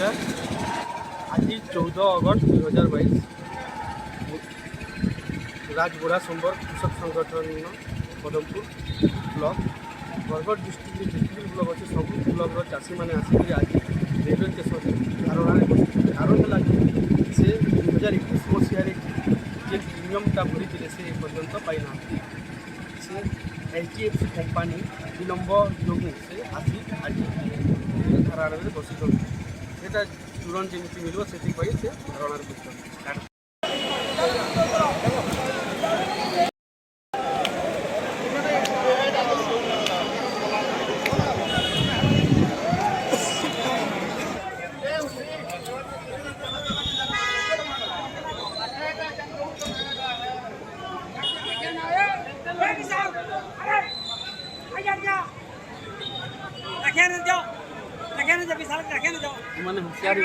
नमस्कार। आज 14 अगस्त 2022 राजगुड़ा सोमबर कृषक संगठन पदमपुर ब्लॉक बरगढ़ डिस्ट्रिक्ट जितने ब्लॉक अच्छे सब ब्लॉक चाषी मैंने आसिक आज रेलवे स्टेशन धारणा बस कारण है से 2021 मसीह प्रिमियमटा भरी से पर्यंत पाईना से HDFC कंपानी विलंब जो से आसी आज धारणा बस सेटा तुरंत जमी मिले से धारणा बस मैंने होशियारी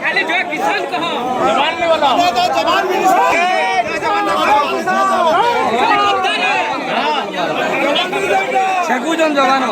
खाली जो किसान कहाँ छेकुजन जवान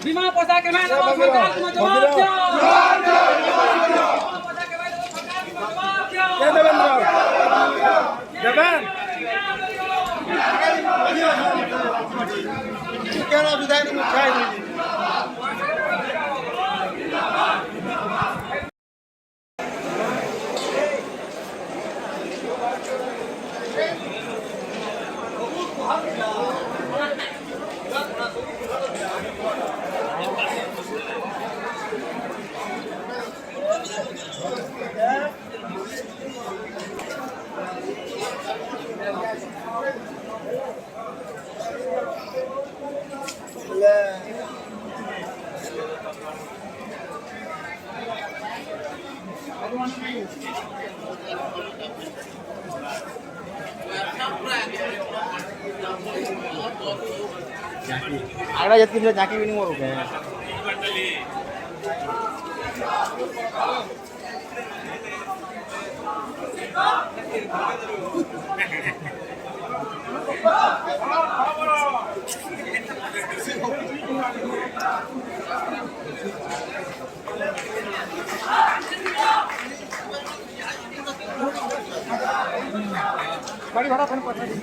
बीमा पोसा के मैं जवाब आगरा जत के जाके भी नहीं मोर गए गाड़ी भाड़ा कौन पता नहीं